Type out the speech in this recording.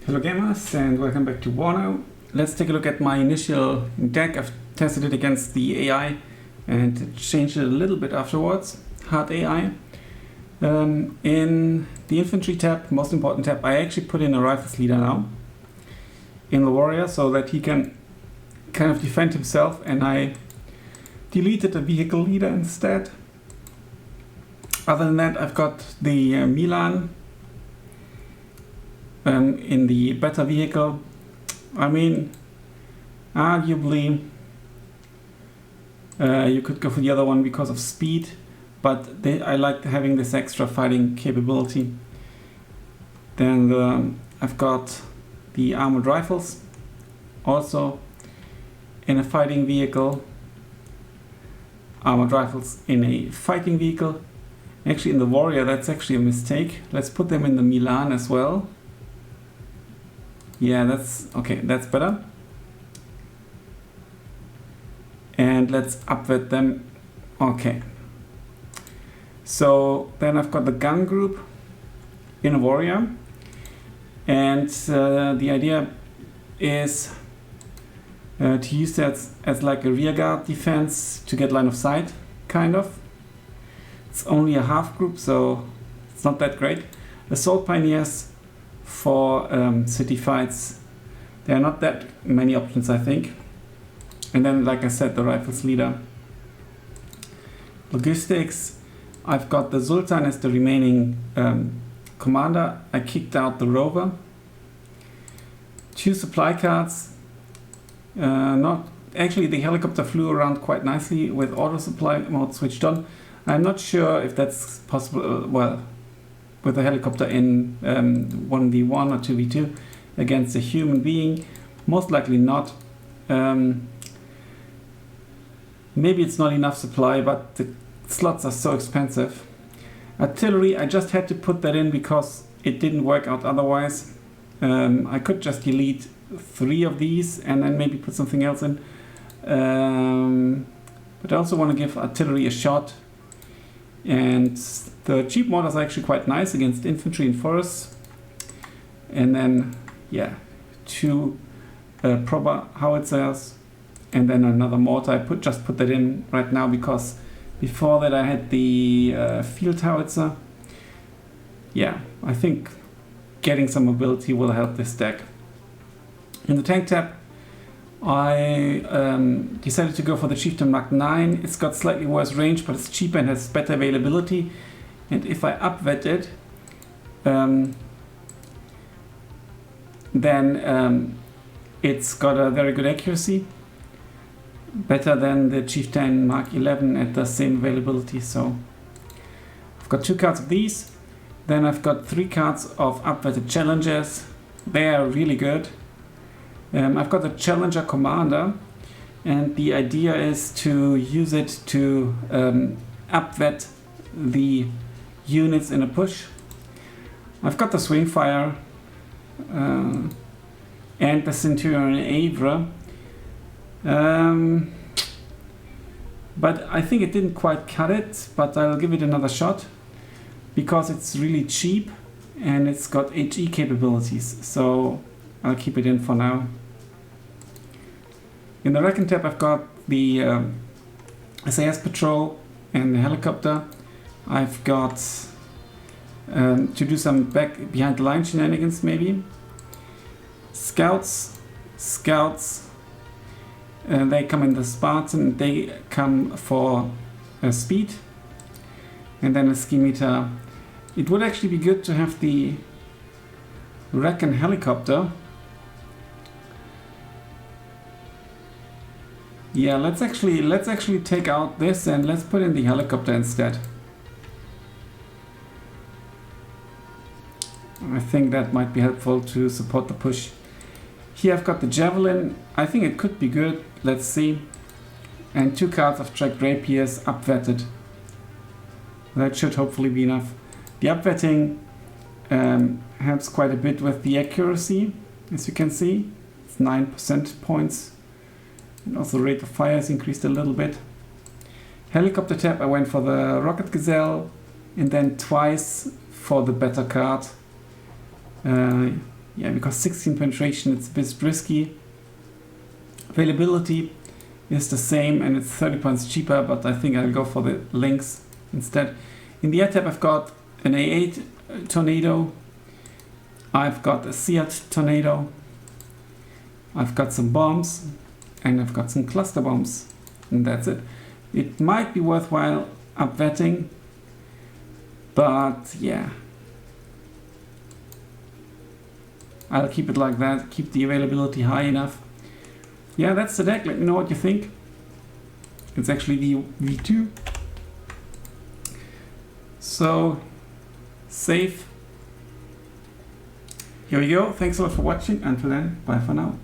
Hello gamers and welcome back to WARNO. Let's take a look at my initial deck. I've tested it against the AI and changed it a little bit afterwards. Hard AI. In the Infantry tab, most important tab, I actually put in a Rifles leader now in the warrior so that he can kind of defend himself, and I deleted the vehicle leader instead. Other than that, I've got the Milan in the better vehicle. I mean, arguably you could go for the other one because of speed, but I like having this extra fighting capability. Then I've got the armored rifles, also in a fighting vehicle. Armored rifles in a fighting vehicle. Actually, in the warrior, that's actually a mistake. Let's put them in the Milan as well. Yeah, that's okay, that's better. And let's upweight them. Okay. So then I've got the gun group in a warrior. And the idea is to use that as like a rearguard defense to get line of sight, kind of. It's only a half group, so it's not that great. Assault pioneers for city fights. There are not that many options, I think. And then, like I said, the rifles leader. Logistics, I've got the Sultan as the remaining commander. I kicked out the rover. 2 supply cards. Not actually, the helicopter flew around quite nicely with auto supply mode switched on. I'm not sure if that's possible. Well, with a helicopter in 1v1 or 2v2 against a human being, most likely not. Maybe it's not enough supply, but the slots are so expensive. Artillery, I just had to put that in because it didn't work out otherwise. I could just delete 3 of these and then maybe put something else in. But I also want to give artillery a shot. And the cheap mortars are actually quite nice against infantry and forests. And then, yeah, 2 proper howitzers. And then another mortar. I just put that in right now because before that I had the field howitzer. Yeah, I think getting some mobility will help this deck. In the tank tab, I decided to go for the Chieftain Mark 9. It's got slightly worse range, but it's cheaper and has better availability. And if I upweight it, then it's got a very good accuracy. Better than the Chieftain Mark 11 at the same availability. So I've got 2 cards of these. Then I've got 3 cards of upweighted challengers. They are really good. I've got a Challenger Commander, and the idea is to use it to upweight the units in a push. I've got the Swingfire and the Centurion Avra, but I think it didn't quite cut it, but I'll give it another shot because it's really cheap and it's got HE capabilities, so I'll keep it in for now. In the Recon tab, I've got the SAS patrol and the helicopter. I've got to do some back behind the line shenanigans maybe. Scouts, they come in the Spartan. They come for speed, and then a ski meter. It would actually be good to have the Recon helicopter. Yeah, let's actually take out this and let's put in the helicopter instead. I think that might be helpful to support the push. Here I've got the Javelin. I think it could be good. Let's see. And 2 cards of tracked rapiers upweighted. That should hopefully be enough. The upweighting helps quite a bit with the accuracy, as you can see. It's 9% points. And also rate of fire is increased a little bit. Helicopter tab, I went for the Rocket Gazelle and then twice for the better card. yeah, because 16 penetration, it's a bit risky. Availability is the same and it's 30 points cheaper, but I think I'll go for the links instead. In the air tab, I've got an A8 Tornado. I've got a Seat Tornado. I've got some bombs and I've got some cluster bombs, and that's it. It might be worthwhile upvetting, but yeah, I'll keep it like that, keep the availability high enough. Yeah, that's the deck. Let me know what you think. It's actually the V2. So, safe. Here we go. Thanks a lot for watching. Until then, bye for now.